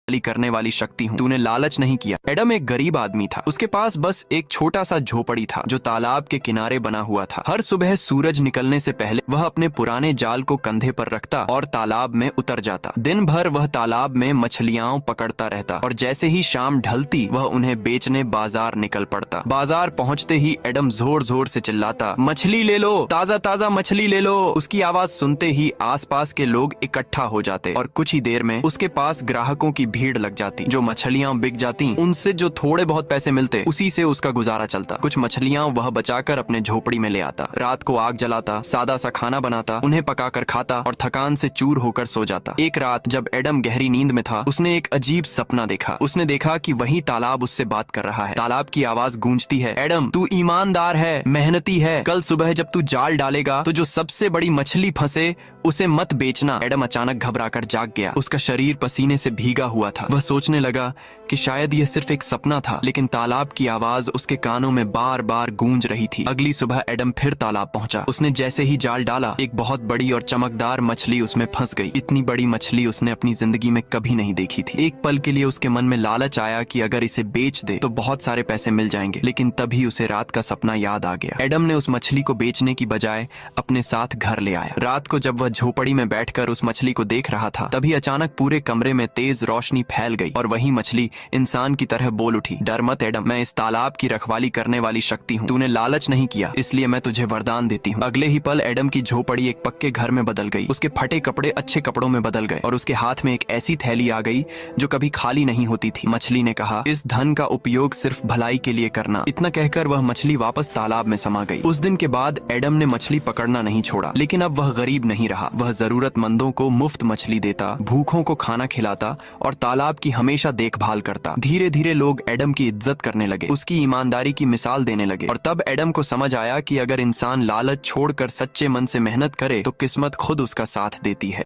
करने वाली शक्ति हूँ, तूने लालच नहीं किया। एडम एक गरीब आदमी था। उसके पास बस एक छोटा सा झोपड़ी था जो तालाब के किनारे बना हुआ था। हर सुबह सूरज निकलने से पहले वह अपने पुराने जाल को कंधे पर रखता और तालाब में उतर जाता। दिन भर वह तालाब में मछलियां पकड़ता रहता और जैसे ही शाम ढलती वह उन्हें बेचने बाजार निकल पड़ता। बाजार पहुंचते ही एडम जोर जोर से चिल्लाता, मछली ले लो, ताजा ताजा मछली ले लो। उसकी आवाज सुनते ही आसपास के लोग इकट्ठा हो जाते और कुछ ही देर में उसके पास ग्राहकों की भीड़ लग जाती। जो मछलियां बिक जाती उनसे जो थोड़े बहुत पैसे मिलते उसी से उसका गुजारा चलता। कुछ मछलियां वह बचाकर अपने झोपड़ी में ले आता। रात को आग जलाता, सादा सा खाना बनाता, उन्हें पकाकर खाता और थकान से चूर होकर सो जाता। एक रात जब एडम गहरी नींद में था, उसने एक अजीब सपना देखा। उसने देखा कि वही तालाब उससे बात कर रहा है। तालाब की आवाज गूंजती है, एडम तू ईमानदार है, मेहनती है, कल सुबह जब तू जाल डालेगा तो जो सबसे बड़ी मछली फंसे उसे मत बेचना। एडम अचानक घबराकर जाग गया। उसका शरीर पसीने से भीगा हुआ था। वह सोचने लगा कि शायद यह सिर्फ एक सपना था, लेकिन तालाब की आवाज उसके कानों में बार बार गूंज रही थी। अगली सुबह एडम फिर तालाब पहुंचा। उसने जैसे ही जाल डाला, एक बहुत बड़ी और चमकदार मछली उसमें फंस गई। इतनी बड़ी मछली उसने अपनी जिंदगी में कभी नहीं देखी थी। एक पल के लिए उसके मन में लालच आया कि अगर इसे बेच दे तो बहुत सारे पैसे मिल जाएंगे, लेकिन तभी उसे रात का सपना याद आ गया। एडम ने उस मछली को बेचने की बजाय अपने साथ घर ले आया। रात को जब वह झोपड़ी में बैठकर उस मछली को देख रहा था, तभी अचानक पूरे कमरे में तेज रोशनी फैल गई और वही मछली इंसान की तरह बोल उठी, डर मत एडम, मैं इस तालाब की रखवाली करने वाली शक्ति हूँ। तूने लालच नहीं किया, इसलिए मैं तुझे वरदान देती हूँ। अगले ही पल एडम की झोपड़ी एक पक्के घर में बदल गई। उसके फटे कपड़े अच्छे कपड़ों में बदल गए और उसके हाथ में एक ऐसी थैली आ गई जो कभी खाली नहीं होती थी। मछली ने कहा, इस धन का उपयोग सिर्फ भलाई के लिए करना। इतना कहकर वह मछली वापस तालाब में समा गई। उस दिन के बाद एडम ने मछली पकड़ना नहीं छोड़ा, लेकिन अब वह गरीब नहीं रहा। वह जरूरतमंदों को मुफ्त मछली देता, भूखों को खाना खिलाता और तालाब की हमेशा देखभाल करता। धीरे धीरे लोग एडम की इज्जत करने लगे, उसकी ईमानदारी की मिसाल देने लगे और तब एडम को समझ आया कि अगर इंसान लालच छोड़कर सच्चे मन से मेहनत करे तो किस्मत खुद उसका साथ देती है।